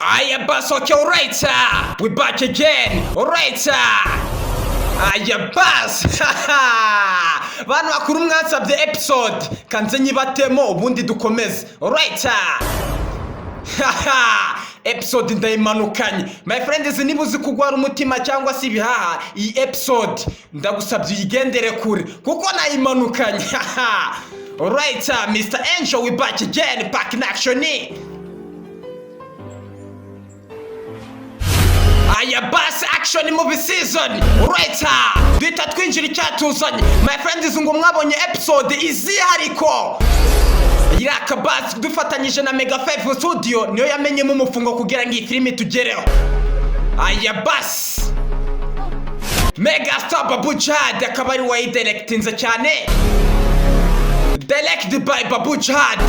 Aya bas, okay, alright, we back again, alright, aya bas, bana bakuru mwansabye episode, kanze nyibatemo ubundi dukomeze, alright, episode ndayimanukanye, my friends, niba uzi kugwara umutima cyangwa si ibihaha, iyi episode ndagusabye uyigendere kure, kuko nayimanukanye, alright, Mr. Angel, we back again, back in action. Aya bas, action movie season, right, duhita twinjira icyatuzanye, my friends, ngo mwabonye episode izi hariko iraka bas dufatanyije na Mega 5 Studio niyo yamenyemo umufungo kugira ngo iyi filime tugereho. Aya bas, Mega Star Babu Jihad akaba ari wayidirectinze cyane, directed by Babu Jihad,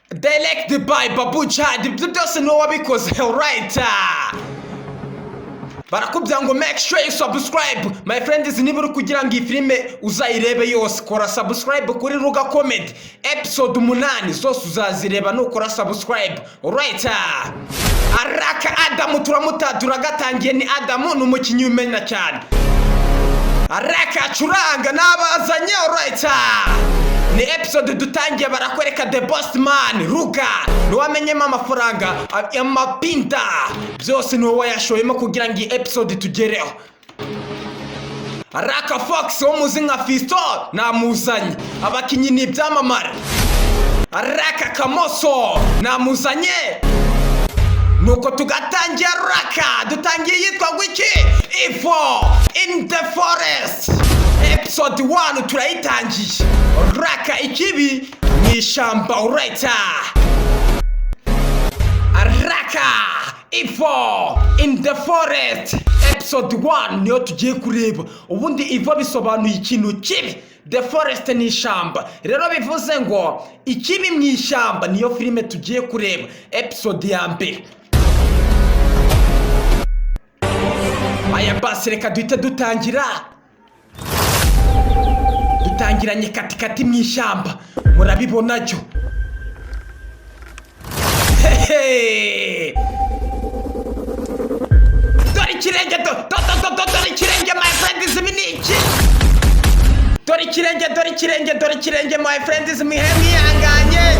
directed by Babu Jihad, byose niwe wabikoze, alright. Barakubwira ngo make sure you subscribe, my friends, niba uri kugira ngo iyi filime uzayirebe yose, kora subscribe kuri Ruga Comedy, episode 8 zose uzazireba nukora subscribe, alright. Araka Adamu turamutadura gatangiye, ni Adamu n'umukinyi umenya cyane, Araka acuranga n'abazanye, alright. Ni episode dutangiye barakwereka the boss man Ruga niwamenyemo amafaranga amapinda byose niwe wayashoyemo kugira ngo episode tugereho. Araka Fox wo muzi nka Fisto namuzanye, abakinyi ni byamamara. Araka Kamoso namuzanye, nuko tugatangira Raka dutangiye yitwa gwiki Ifo in the forest, episode 1 turayitangiye. Raka ikibi mwishamba, alright. Raka Ifo in the forest, episode 1 niyo tugiye kureba. Ubundi Ifo bisobanuye ikintu kibi, the forest ni ishamba, rero bivuze ngo ikibi mwishamba niyo filime tugiye kureba, episode ya mbere. Aya basi reka duhita dutangiranye katikati mwishamba, murabibona jo. Dore ikirenge, dore ikirenge, my friends, miniki. Dore ikirenge, my friends, mwihanganye.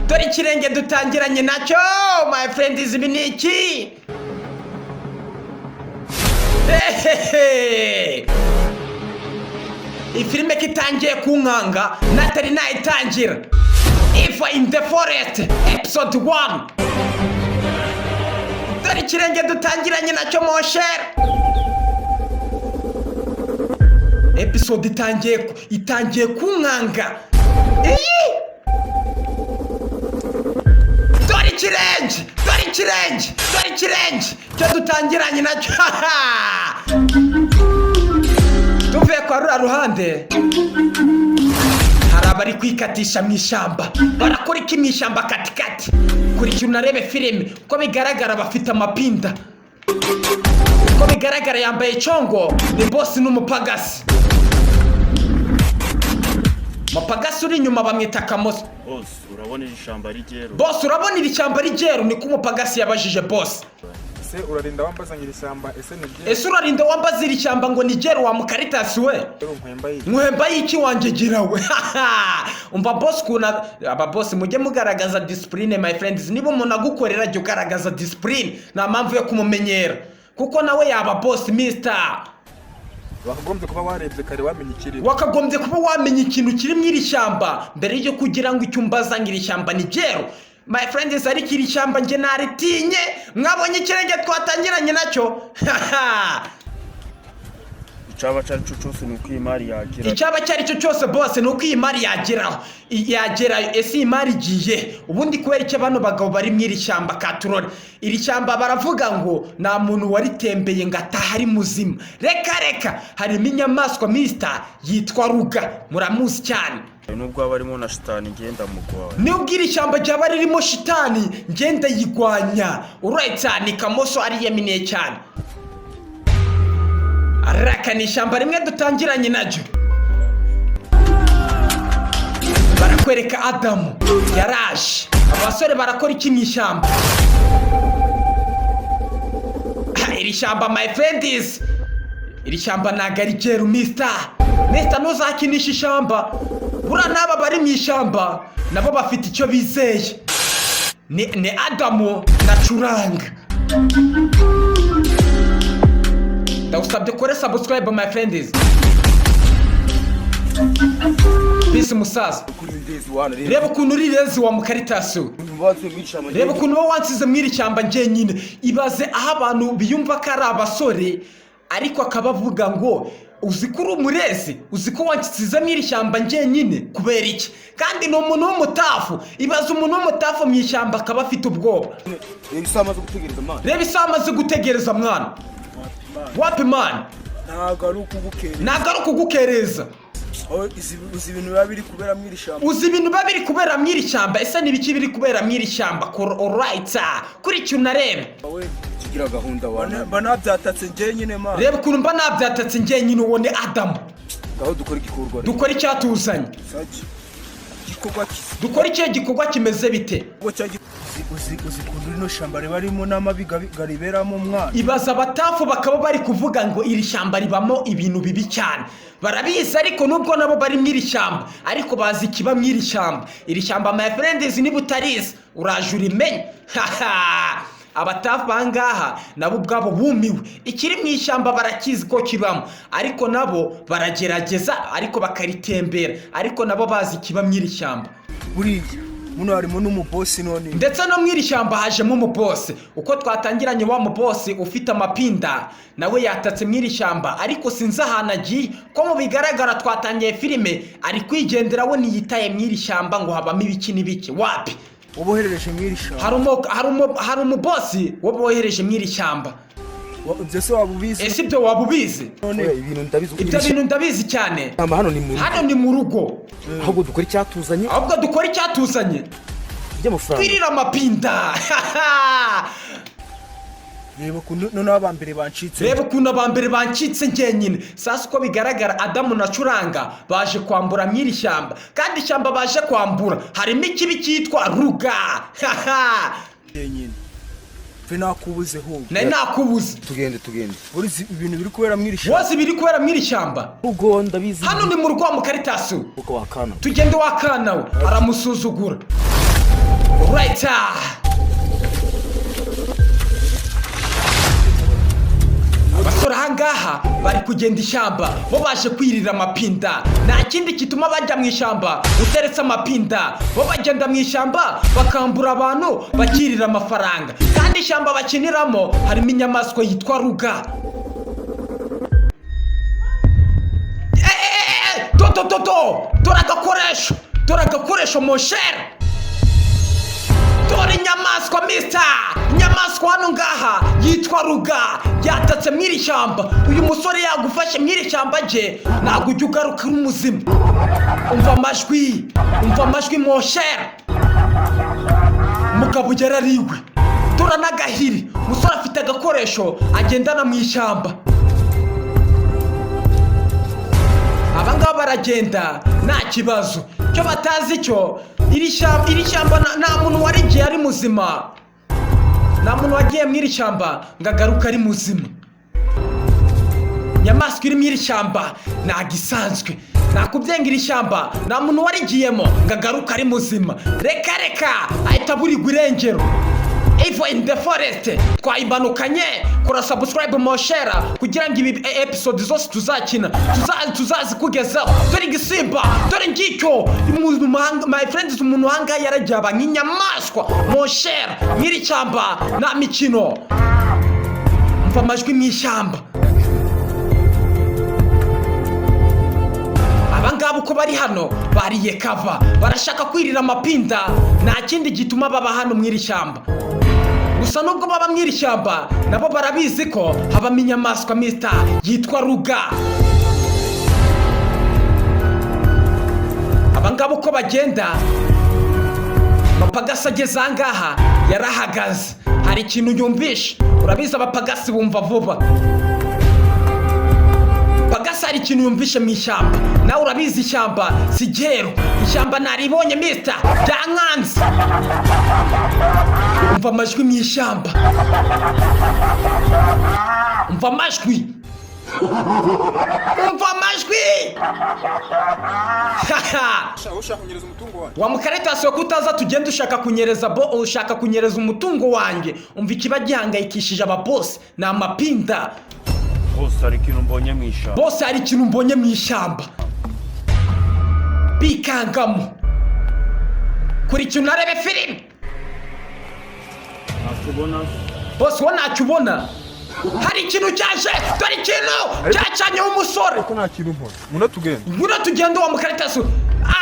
Dore ikirenge dutangiranye nacyo, my friends, miniki. Ifilime kitangiye kunkanga natari nayitangira. Ifo in the forest, episode 1. Dore ikirenge dutangiranye nacyo mosher. Episode itangiye kunkanga. Dore ikirenge cyo dutangiranye nacyo. Tuvuye kwa rura ruhande hari abari kwikatisha mwishamba, barakora iki mwishamba katikati. Kurikira unarebe filime, uko bigaragara bafite amapinda, uko bigaragara yambaye chongo, ni boss n'umupagasi. Mapagasi uri inyuma bamwita Kamoso. Boss urabona ishamba rigero, boss urabona ishamba rigero, niko umupagasi yabajije boss. Ese urarinda wambaza nyirishamba, ese urarinda wambaza iri shamba ngo nigero wa mukaritasi we? Nkwemba yiki wanje gira we? Umva boss kuna aba boss mujye mugaragaza discipline, my friends, niba umuntu agukorera jyo garagaza discipline, na mpamvu yo kumumenyera, kuko nawe yaba boss mister. Wakagombye kuba warebye kare wamenye ikiri, wakagombye kuba wamenye ikintu kiri mwiri shamba mbere yo kugira ngo icyumbaza ngiri shamba nigero. My friends, ari kiri shamba nge naritinye, mwabonye ikirenge twatangiranye nacyo. Icyaba cyari cyo cyose nuko imari yagira, icyaba cyari cyo cyose boss nuko imari yageraho, ese imari giye ubundi kubera icyo bano bagabo bari mwiri shamba katurore. Iri shamba baravuga ngo nta muntu waritembeye ngatahari muzima. Reka harimo inyamaswa mister yitwa Ruga, muramuzi cyane. Nubwo abarimo na shitani ngenda mugwa, nubwo iri shamba ryaba ririmo shitani ngenda yigwanya, alright. Ni Kamoso ari yeminiye cyane. Araka ni shamba rimwe dutangiranye najyo, barakwereka Adamu yaraje, abasore barakora iki mu ishyamba? Iri shyamba my friends, iri shyamba ntago ari ryeru Mr. Ntuzakinisha ishyamba. Buriya n'aba bari mu ishyamba nabo bafite icyo bizeye. Ni Adamu na Curanga. Ndagusabye kore subscribe my friends. Peace musaza. Reba ukuntu urirezi wa mukaritasi. Reba ukuntu wowe wansize mw'iri shyamba njyenyine. Ibaze aho abantu biyumva ko ari abasore ariko akabavuga ngo uzi ko uri umurezi, uzi ko wansize mw'iri shyamba njyenyine kubera iki? Kandi ni umuntu w'umutafu. Ibaze umuntu w'umutafu mu ishyamba akaba afite ubwoba. Reba isaha amaze gutegereza mwana. Wapi man? Ntago ari ukugukereza. Uzi ibintu biba biri kubera mw'iri shyamba. Uzi ibintu biba biri kubera mw'iri shyamba. Ese ni ibiki biri kubera mw'iri shyamba? Alright, kuri cyo unarebe. Kigira gahunda wana. Mba nabyatatse njyenyine man. Reba ukuntu mba nabyatatse njyenyine ubone Adamu. Gaho dukora igikorwa. Dukora icyatuzanye. Dukora icyo gikorwa kimeze bite? Uzi kundu rino shyamba ribarimo n'amabi gariberamo mwana. Ibaza abatafu bakaba bari kuvuga ngo iri shyamba ribamo ibintu bibi cyane. Barabizi ariko nubwo nabo bari mw'iri shyamba ariko bazi kiba mw'iri shyamba. Iri shyamba my friends niba utarizi uraje urimenye. Abatafu bangaha nabo ubwabo bumiwe. Ikiri mu ishyamba barakizi ko kibamo ariko nabo baragerageza ariko bakaritembera ariko nabo bazi kiba mw'iri shyamba. Buriya muno harimo n'umubosi none. Ndetse no mw'iri shyamba hajemo umubosi. Uko twatangiranye wa mubosi ufite amapinda nawe yatatse mw'iri shyamba ariko sinzi ahantu agiye. Ko mu bigaragara twatangiye filime ari kwigendera we niyitaye mw'iri shyamba ngo habamo ibiki n'ibiki. Wapi? Uboherereje mw'iri shyamba. Hari umubosi wobohereje mw'iri shyamba. Ese wabubizi? Ese ibyo wabubizi? Ibyo bintu ndabizi cyane. Hano ni mu rugo. Ahubwo dukora icyatuzanye. Twirira amapinda. Reba ukuntu abambere bancitse. Reba ukuntu abambere bancitse njyenyine. Sasa uko bigaragara Adamu na Curanga baje kwambura mw'iri shyamba. Kandi ishyamba baje kwambura harimo ikibi cyitwa ruga. Njyenyine. Fe nakubuze ho. Nakubuze. Tugende. Urizi ibintu biri kubera mw'iri shyamba. Wose biri kubera mw'iri shyamba. Ubwo ndabizi. Hano ni mu rugo mu karitasi. Uko wakana. Tugende wakana we aramusuzugura. Right. Abasore ahangaha bari kugenda ishyamba bo baje kwirira amapinda. Nta kindi kituma bajya mu ishyamba uteretse amapinda. Bo bagenda mu ishyamba bakambura abantu bakirira amafaranga. Kandi ishyamba bakiniramo harimo inyamaswa yitwa ruga. Dore agakoresho mon cher. Dore inyamaswa Mr. Inyamaswa hano ngaha yitwa ruga yatatse mw'iri shyamba. Uyu musore yagufashe mw'iri shyamba je ntabwo ujya ugaruka uri muzima. Umva amajwi mon cher. Mugabo yarariwe. Dore n'agahiri. Musore afite agakoresho agendana mu ishyamba. Abangaba baragenda nta kibazo. Cyo batazi cyo iri shyamba nta muntu warigiye ari muzima. Nta muntu wagiye mw'iri shyamba ngo agaruke ari muzima. Inyamaswa iri mw'iri shyamba ntago isanzwe. Nakubyenga iri shyamba nta muntu warigiyemo ngo agaruke ari muzima. Reka ahita burirwa irengero. Evil in the forest. Twayimanukanye. Kora subscribe moshera kugira ngo ibi episode zose tuzakina tuzazi kugezaho. Dore igisimba, dore ngicyo my friends, umuntu hanga yaragiye nk'inyamaswa moshera mw'iri shyamba nta mikino. Mva amajwi mu ishyamba. Abangaba uko bari hano bariye kava barashaka kwirira amapinda. Nta kindi gituma baba hano mw'iri shyamba. Gusa nubwo baba mw'iri shyamba nabo barabizi ko habamo inyamaswa Mr. yitwa ruga. Abangaba uko bagenda Mapagasi ageze ahangaha yarahagaze. Hari ikintu yumvishe. Urabizi abapagasi bumva vuba. Pagasi bosi hari ikintu yumvishe mu ishyamba. Nawe urabizi ishyamba si gero. Ishyamba naribonye mister byankanze. Umva amajwi mu ishyamba. Umva amajwi. Umva amajwi. ushaka kunyereza umutungo wanjye. Wa mukaritasi ko utaza tugenda ushaka kunyereza umutungo wanjye. Umva ikiba gihangayikishije ababosi ni amapinda. Boss hari ikintu mbonye mu ishyamba. Bosi hari ikintu mbonye mu ishyamba. Bikangamo. Kuri ikintu narebe filime. Nakubona. Bosi wo nakubona. Hari ikintu cyaje. Dore ikintu cyacanye umusore. Ko nta kintu mbona. Muno tugenda. Ngura tugenda wa mukaritasi.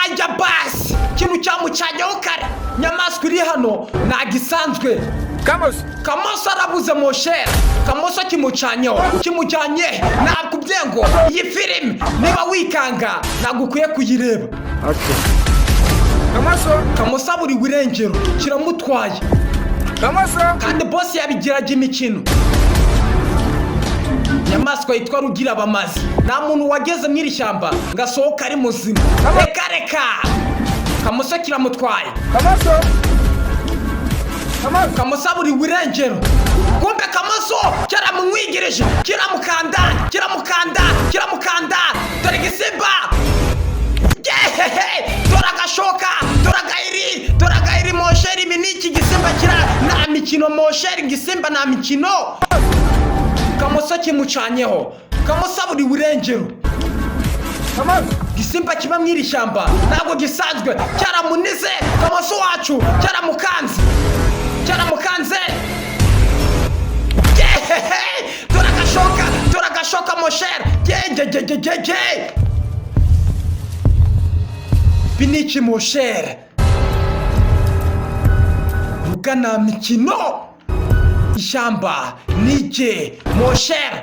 Ajya basi. Ikintu cyamucanyeho kare. Nyamaswa iri hano nagisanzwe. Kamoso arabuze moshere. Kamoso kimucanyeho. Kimujyanye nakubwiye ngo iyi filime niba wikanga nagukwiye kuyireba. Kamoso aburi wirengero kiramutwaye. Kandi boss yabigiraga imikino. Nyamaswa yitwa Rugira bamazi. Nta muntu wageze mw'iri shyamba ngasohoka ari muzima. Reka. Kamoso kiramutwaye. Kamoso aburi wirengero. Kumbe Kamoso cyaramumwigereje. Kiramukanda. Dore gisimba. Dora gairi mosheri miniki gisimba kira na mikino mosheri gisimba na mikino. Kamoso kimucanyeho. Kamoso aburi wirengero. Gisimba kiba mw'iri shyamba ntabwo gisanzwe cyaramunize. Kamoso wacu cyaramukanze. Dora gashoka mosheri. Biniki mosheri. Rugana mikino. Ishyamba nije mosheri.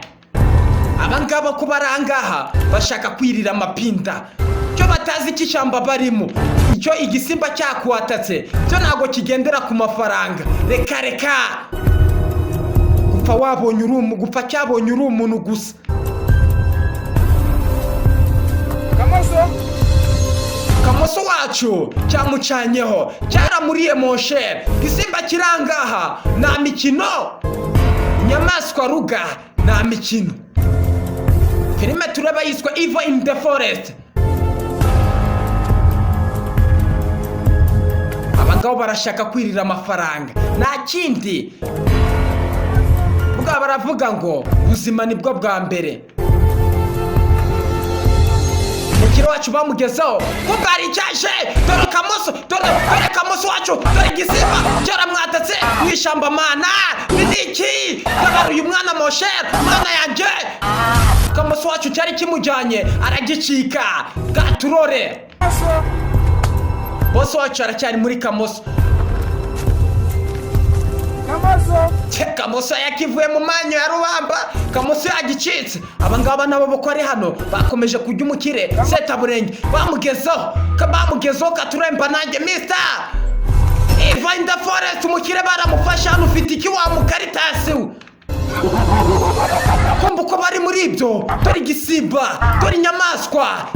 Abangaba ko barangaha bashaka kwirira amapinda. Cyo batazi iki shyamba barimo. Icyo igisimba cyakuwatatse cyo ntago kigendera ku mafaranga. Reka. Gupfa cyabonye uri umuntu gusa. Kamoso wacu cyamucanyeho. Cyaramuriye mosheri. Gisimba kirangaha na mikino. Nyamaswa ruga na mikino. Filime tureba yiswa Evil in the Forest. Abangabo barashaka kwirira amafaranga. Nta kindi. Ubwo baravuga ngo ubuzima nibwo bwa mbere. Mukiro wacu bamugezaho. Kumbe hari icyaje. Dore Kamoso wacu. Dore gisimba cyaramwatatse mw'ishyamba mana. Biniki. Gabaruye umwana mosheri. Mana yanjye. Kamoso wacu cyari kimujyanye aragicika. Gaturore. Boss wacu aracyari muri Kamoso. Kamoso yakivuye mu manyo ya rubamba. Kamoso yagicitse. Abangaba nabo bokore hano bakomeje kujya umukire setaburenge. Bamugezaho katuremba nanjye mister. Evil in the Forest umukire baramufasha hano ufite iki wa mukaritasi. Kumva uko bari muri ibyo. Dore gisimba. Dore inyamaswa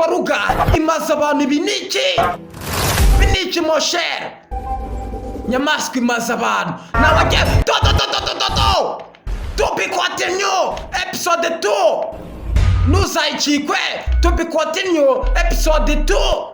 ruga imaze abantu. Biniki mosheri. Nyamaswa imaze abantu. Now again. To be continue episode 2. Ntuzayicikwe. To be continue episode 2.